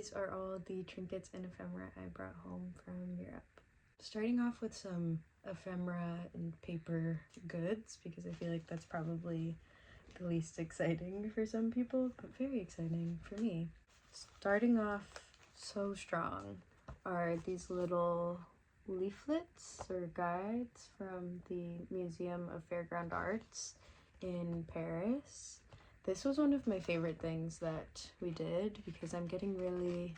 these are all the trinkets and ephemera I brought home from Europe. Starting off with some ephemera and paper goods, because I feel like that's probably the least exciting for some people, but very exciting for me. Starting off so strong are these little leaflets or guides from the Museum of Fairground Arts in Paris. This was one of my favorite things that we did because I'm getting really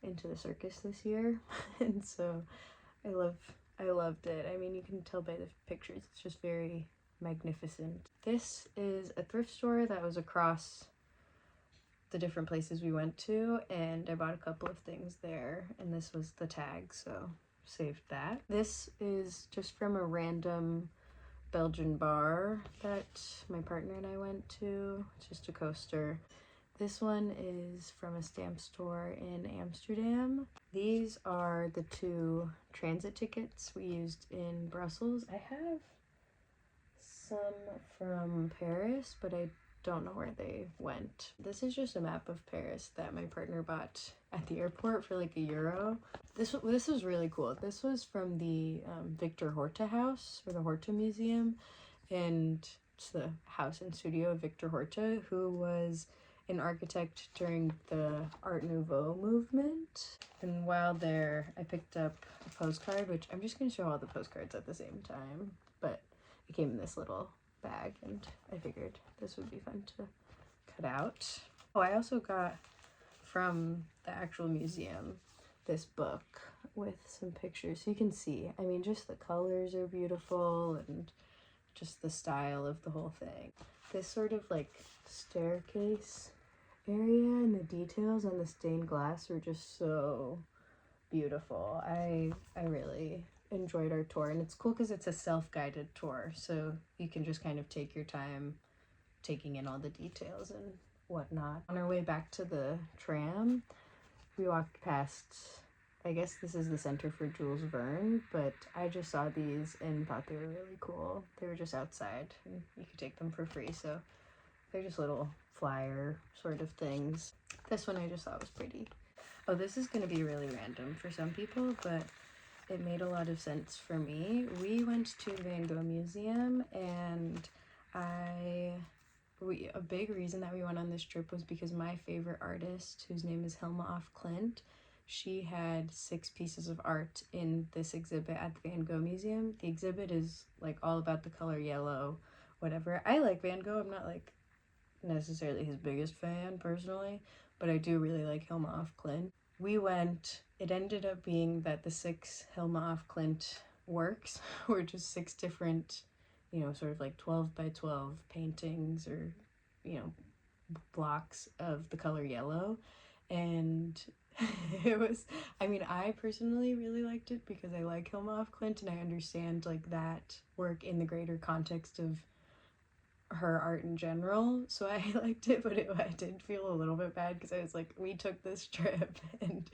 into the circus this year and so I loved it. I mean, you can tell by the pictures, it's just very magnificent. This is a thrift store that was across the different places we went to, and I bought a couple of things there, and this was the tag, so saved that. This is just from a random Belgian bar that my partner and I went to. It's just a coaster. This one is from a stamp store in Amsterdam. These are the 2 transit tickets we used in Brussels. I have some from Paris, but I don't know where they went. This is just a map of Paris that my partner bought at the airport for like €1. This was really cool. This was from the Victor Horta house, or the Horta Museum, and it's the house and studio of Victor Horta, who was an architect during the Art Nouveau movement. And while there, I picked up a postcard, which I'm just going to show all the postcards at the same time, but it came in this little bag and I figured this would be fun to cut out. Oh, I also got from the actual museum this book with some pictures so you can see. I mean, just the colors are beautiful and just the style of the whole thing. This sort of like staircase area and the details on the stained glass are just so beautiful. I really enjoyed our tour, and it's cool because it's a self-guided tour, so you can just kind of take your time taking in all the details and whatnot. On our way back to the tram, we walked past, I guess this is the Center for Jules Verne, but I just saw these and thought they were really cool. They were just outside and you could take them for free, so they're just little flyer sort of things. This one I just thought was pretty. Oh, this is going to be really random for some people, but it made a lot of sense for me. We went to Van Gogh Museum, and a big reason that we went on this trip was because my favorite artist, whose name is Hilma af Klint, she had 6 pieces of art in this exhibit at the Van Gogh Museum. The exhibit is like all about the color yellow, whatever. I like Van Gogh. I'm not like necessarily his biggest fan personally, but I do really like Hilma af Klint. We went, it ended up being that the 6 Hilma af Klint works were just 6 different, you know, sort of like 12 by 12 paintings or, you know, blocks of the color yellow. And it was, I mean, I personally really liked it because I like Hilma af Klint and I understand like that work in the greater context of her art in general, so I liked it, but I did feel a little bit bad because I was like, we took this trip and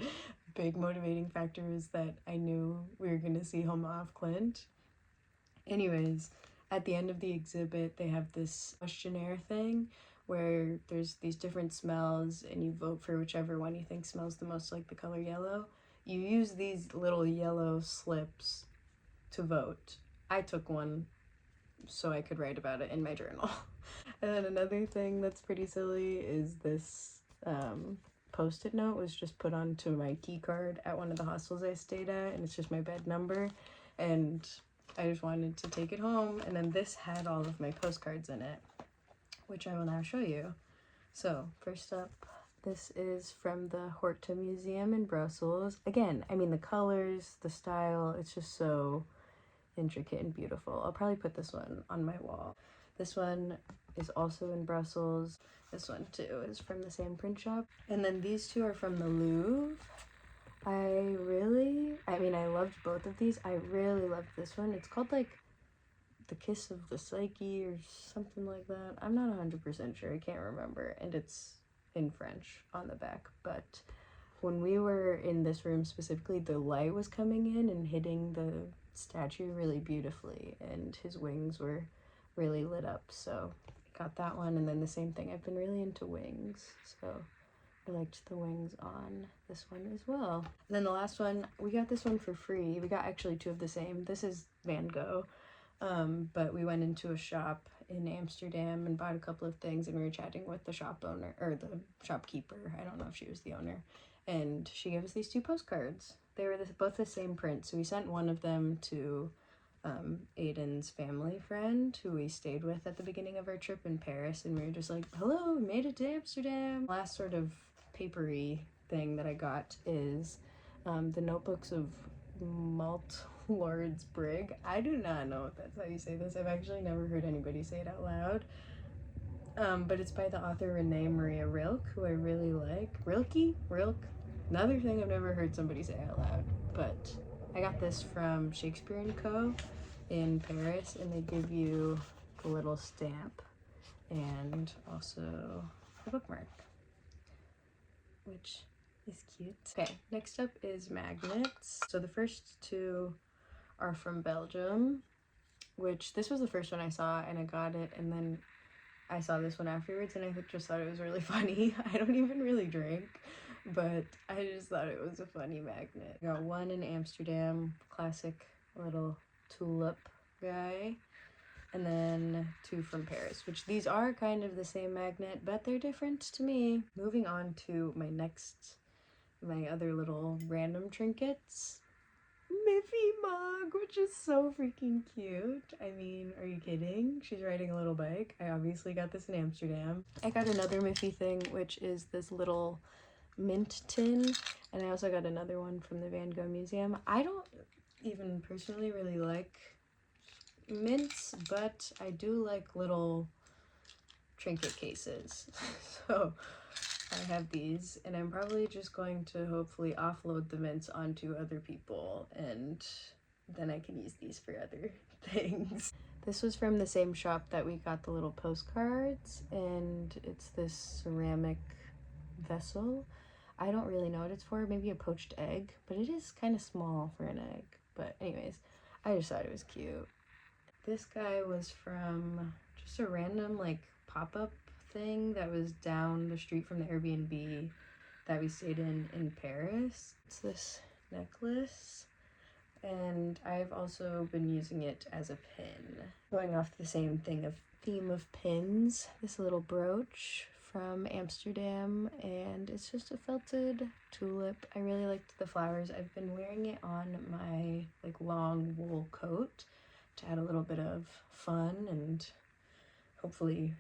big motivating factor is that I knew we were going to see Hilma af Klint. Anyways, at the end of the exhibit they have this questionnaire thing where there's these different smells and you vote for whichever one you think smells the most like the color yellow. You use these little yellow slips to vote. I took one so I could write about it in my journal. And then another thing that's pretty silly is this post-it note was just put onto my key card at one of the hostels I stayed at, and it's just my bed number, and I just wanted to take it home. And then this had all of my postcards in it, which I will now show you. So first up, this is from the Horta Museum in Brussels. Again, I mean, the colors, the style, it's just so intricate and beautiful. I'll probably put this one on my wall. This one is also in Brussels. This one too is from the same print shop. And then these 2 are from the Louvre. I mean, I loved both of these. I really loved this one. It's called like The Kiss of the Psyche or something like that. I'm not 100% sure. I can't remember. And it's in French on the back. But when we were in this room specifically, the light was coming in and hitting the statue really beautifully, and his wings were really lit up, so I got that one. And then the same thing, I've been really into wings, so I liked the wings on this one as well. And then the last one, we got this one for free. We got actually two of the same. This is Van Gogh, but we went into a shop in Amsterdam and bought a couple of things, and we were chatting with the shop owner, or the shopkeeper. I don't know if she was the owner. And she gave us these two postcards. They were both the same print, so we sent one of them to Aiden's family friend who we stayed with at the beginning of our trip in Paris, and we were just like, hello, we made it to Amsterdam. Last sort of papery thing that I got is the notebooks of Malt Lord's Brig. I do not know if that's how you say this. I've actually never heard anybody say it out loud. But it's by the author Renee Maria Rilke, who I really like. Rilke? Another thing I've never heard somebody say out loud. But I got this from Shakespeare & Co. in Paris, and they give you a little stamp and also a bookmark, which is cute. Okay, next up is magnets. So the first two are from Belgium, which this was the first one I saw, and I got it, and then I saw this one afterwards, and I just thought it was really funny. I don't even really drink, but I just thought it was a funny magnet. I got one in Amsterdam, classic little tulip guy, and then two from Paris, which these are kind of the same magnet, but they're different to me. Moving on to my other little random trinkets. Miffy mug, which is so freaking cute. I mean, are you kidding? She's riding a little bike. I obviously got this in Amsterdam. I got another Miffy thing, which is this little mint tin, and I also got another one from the Van Gogh Museum. I don't even personally really like mints, but I do like little trinket cases. So I have these, and I'm probably just going to hopefully offload the mints onto other people, and then I can use these for other things. This was from the same shop that we got the little postcards, and it's this ceramic vessel. I don't really know what it's for, maybe a poached egg, but it is kind of small for an egg. But anyways, I just thought it was cute. This guy was from just a random like pop-up thing that was down the street from the Airbnb that we stayed in Paris. It's this necklace, and I've also been using it as a pin. Going off the same theme of pins, this little brooch from Amsterdam, and it's just a felted tulip. I really liked the flowers. I've been wearing it on my like long wool coat to add a little bit of fun, and hopefully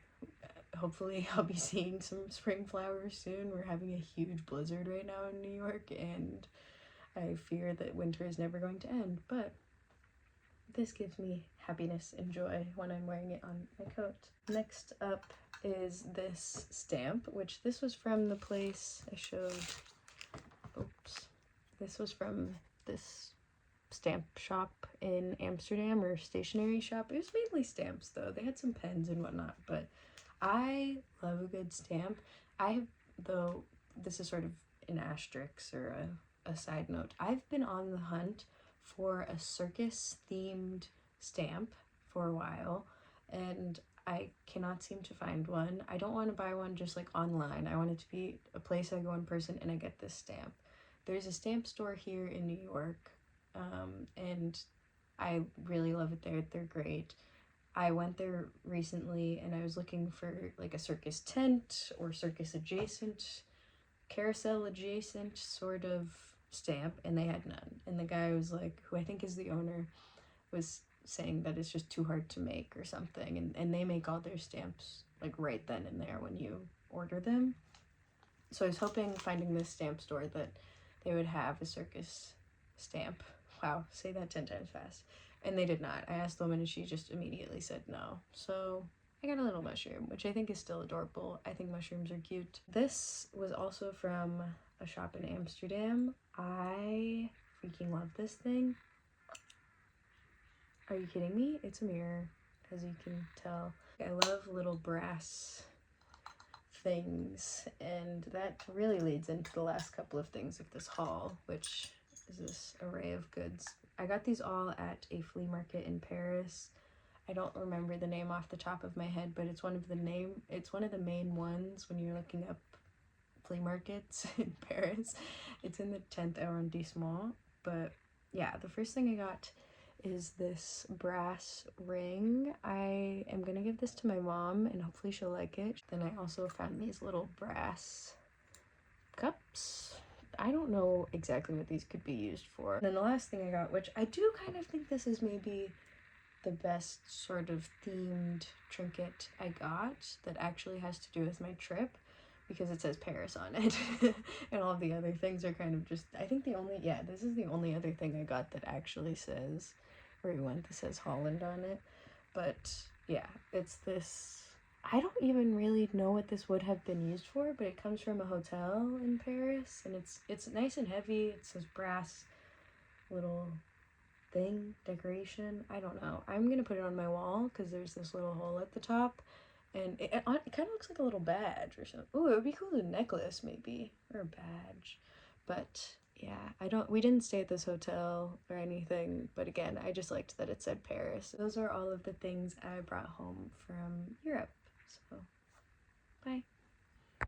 I'll be seeing some spring flowers soon. We're having a huge blizzard right now in New York, and I fear that winter is never going to end, but this gives me happiness and joy when I'm wearing it on my coat. Next up is this stamp, which this was from the place I showed. Oops. This was from this stamp shop in Amsterdam, or stationery shop. It was mainly stamps though. They had some pens and whatnot, but I love a good stamp. Though this is sort of an asterisk or a side note, I've been on the hunt for a circus themed stamp for a while, and I cannot seem to find one. I don't want to buy one just like online. I want it to be a place I go in person and I get this stamp. There's a stamp store here in New York, and I really love it there. They're great. I went there recently and I was looking for like a circus tent or circus adjacent, carousel adjacent sort of stamp, and they had none. And the guy was like, who I think is the owner, was saying that it's just too hard to make or something, and they make all their stamps like right then and there when you order them. So I was hoping, finding this stamp store, that they would have a circus stamp. Wow, say that 10 times fast. And they did not. I asked the woman and she just immediately said no. So I got a little mushroom, which I think is still adorable. I think mushrooms are cute. This was also from a shop in Amsterdam. I freaking love this thing. Are you kidding me? It's a mirror, as you can tell. I love little brass things, and that really leads into the last couple of things of this haul, which is this array of goods. I got these all at a flea market in Paris. I don't remember the name off the top of my head, but it's one of the main ones when you're looking up flea markets in Paris. It's in the 10th arrondissement. But yeah, the first thing I got is this brass ring. I am gonna give this to my mom and hopefully she'll like it. Then I also found these little brass cups. I don't know exactly what these could be used for. And then the last thing I got, which I do kind of think this is maybe the best sort of themed trinket I got that actually has to do with my trip, because it says Paris on it. And all the other things are kind of just, I think this is the only other thing I got that actually says where we went that says Holland on it. But yeah, it's this, I don't even really know what this would have been used for, but it comes from a hotel in Paris, and it's nice and heavy. It says brass little thing, decoration, I don't know. I'm gonna put it on my wall because there's this little hole at the top, and it kind of looks like a little badge or something. Oh, it would be cool, a necklace maybe, or a badge. But yeah, we didn't stay at this hotel or anything, but again, I just liked that it said Paris. Those are all of the things I brought home from Europe. So